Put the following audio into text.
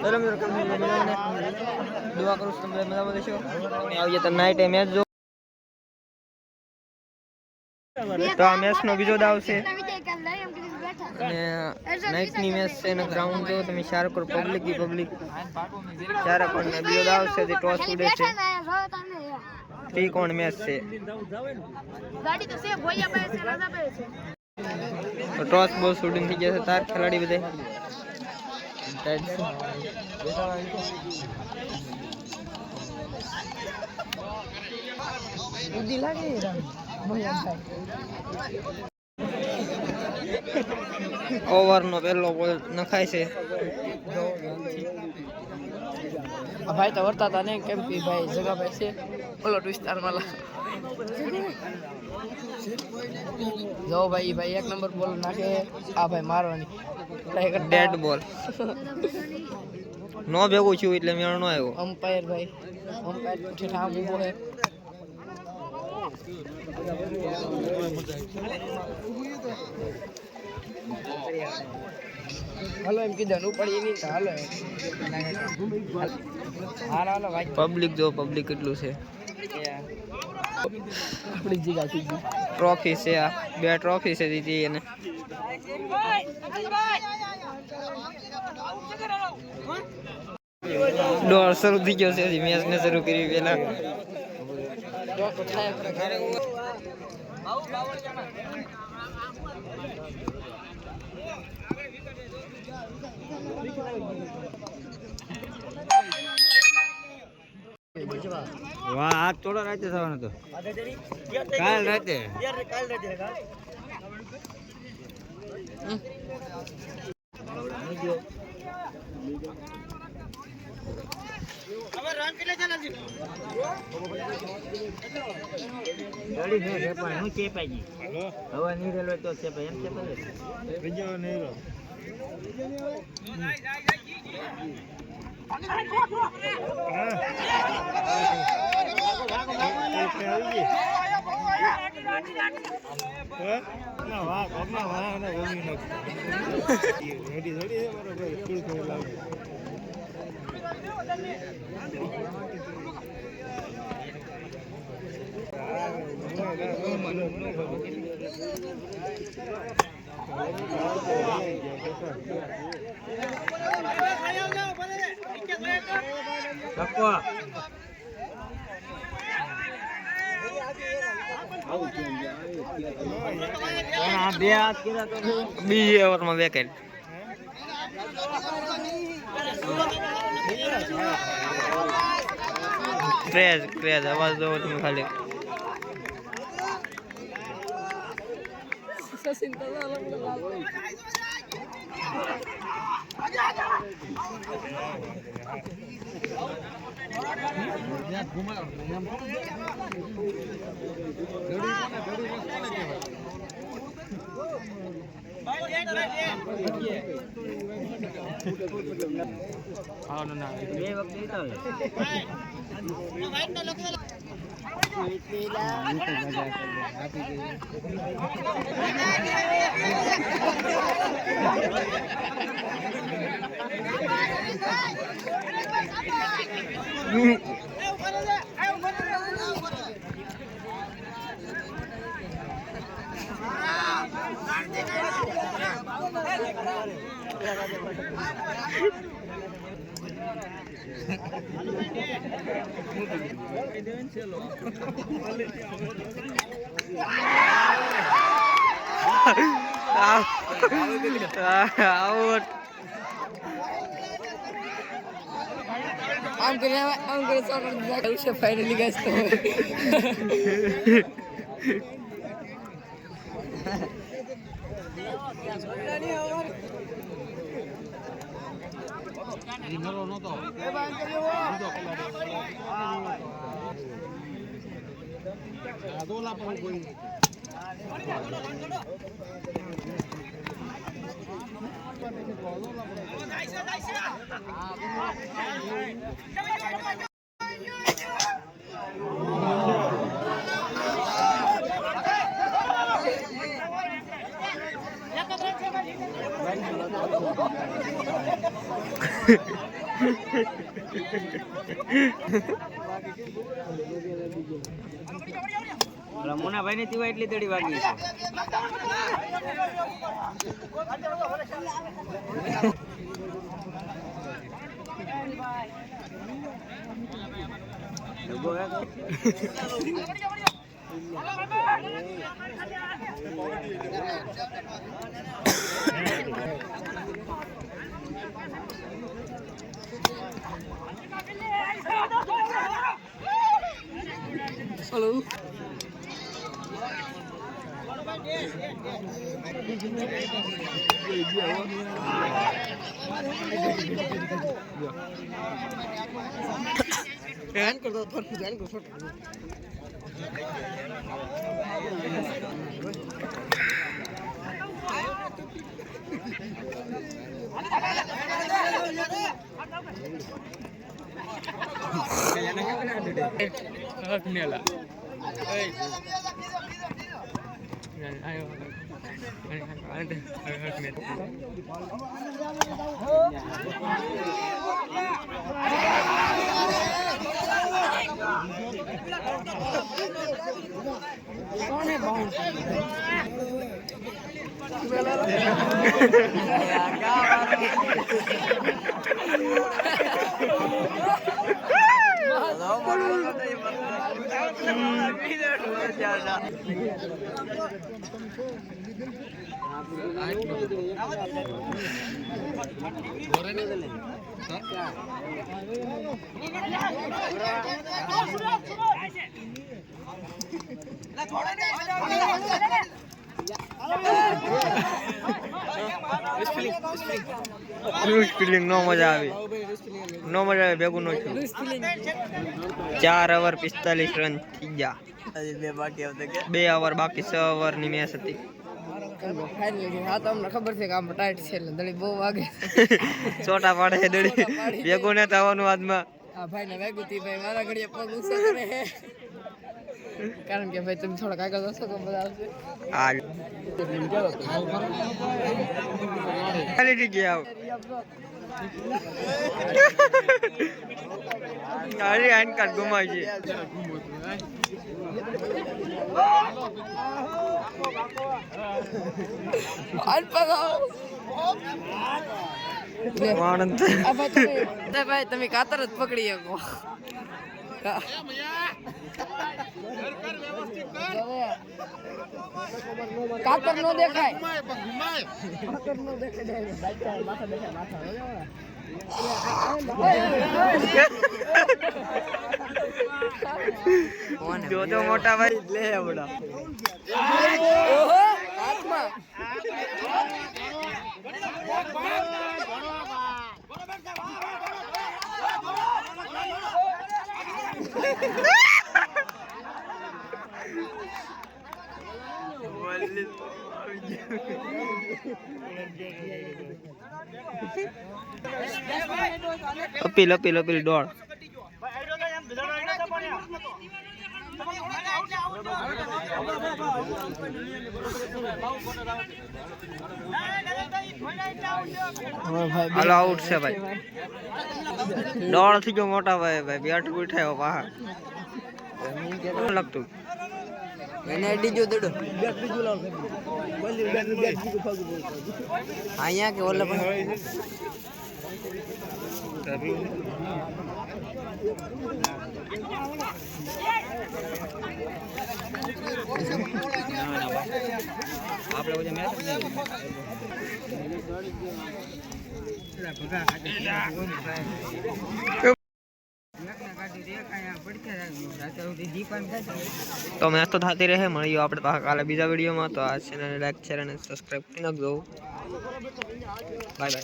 चलो मेरे को दुआ करो तुम मजा मजा शो आओ ये तो नाइट है मैच जो तो आ मैच નો બીજો દાવ છે અને નાઈટ ની મેચ છે ને ગ્રાઉન્ડ જો તમે ચાર કર પબ્લિક કી પબ્લિક ચાર કર ને બીજો દાવ છે જે ટોસ ઉડે છે ટી કોણ મેચ છે ગાડી તો છે ભોયા પાસે છે રાજા પાસે છે તો ટોસ બોલ શૂટિંગ થઈ જશે તાર ખેલાડી બધે ઉડી લાગે ઓવર નો પહેલો બોલ નખાય છે ભાઈ તો વર્તા હતા ને કેમ કે ભાઈ જગા ભાઈ છે ઓલો વિસ્તાર માં જો ભાઈ ભાઈ એક નંબર બોલ નાખે આ ભાઈ મારવાની એક ડેડ બોલ નો ભેગું છું એટલે મેળ નો આવ્યો અમ્પાયર ભાઈ અમ્પાયર ઠેઠા આમ ઊભો છે હાલો એમ કીધું પડી નહીં હાલો હાલો ભાઈ પબ્લિક જો પબ્લિક કેટલું છે આપણી જગ્યા થઈ ગઈ ટ્રોફી છે આ બે ટ્રોફી છે દીધી એને દોડ શરૂ થઈ ગયો છે મેચ ને શરૂ કરી પેલા વાહ આજ થોડો રાતે થવાનો તો કાલ રાતે હવા નહીં રેલો તો ચેપાય એમ ચેપાય બીજી ઓવરમાં વિકેટ ક્રેઝ અવાજ દો તમે ખાલી आम करे सॉकर उसे फाइनली गैस तो મોનાભાઈ ને તીવા એટલી તડી વાગી છે. Hello. Jangan kerja foto, jangan kerja foto. Feeling નો મજા આવે ભેગું નો થયું 4 ઓવર 45 રન થઈ ગયા. 2 ઓવર બાકી 6 ઓવર ની મેચ હતી. હા તો અમને ખબર છે કે આમ ટાઈટ છે એટલે દડી બહુ વાગે. છોટા પાડે દડી ભેગું ને થવાનું આજમાં. આ ભાઈ ને વાગ્યું તી ભાઈ મારા ઘડીએ પગ ઊંચો કરે છે કારણ કે ભાઈ તમે થોડા કાગળ દોસો તો બધા આવશે. આ ખાલી થઈ ગયા અરે આન કાર્ડ ગુમાવી છે. ભાઈ તમે કાતર જ પકડી શકો. કાતર નો દેખાય. જો તો મોટા ભાઈ લે બડા હાથમાં અપીલ દોડ. હાલો આઉટ છે ભાઈ. દોડ થી ગયો મોટા ભાઈ બેટ ઉઠાયો બહાર લાગતું એને અડી જો દડો અહીંયા કે ઓલા પણ આપણે મેચ તો મેચ તો થતી રહે. મળીએ આપણે કાલે બીજા વિડીયોમાં. તો આ ચેનલ લાઈક શેર અને સબસ્ક્રાઈબ કરી નાખજો. Bye bye.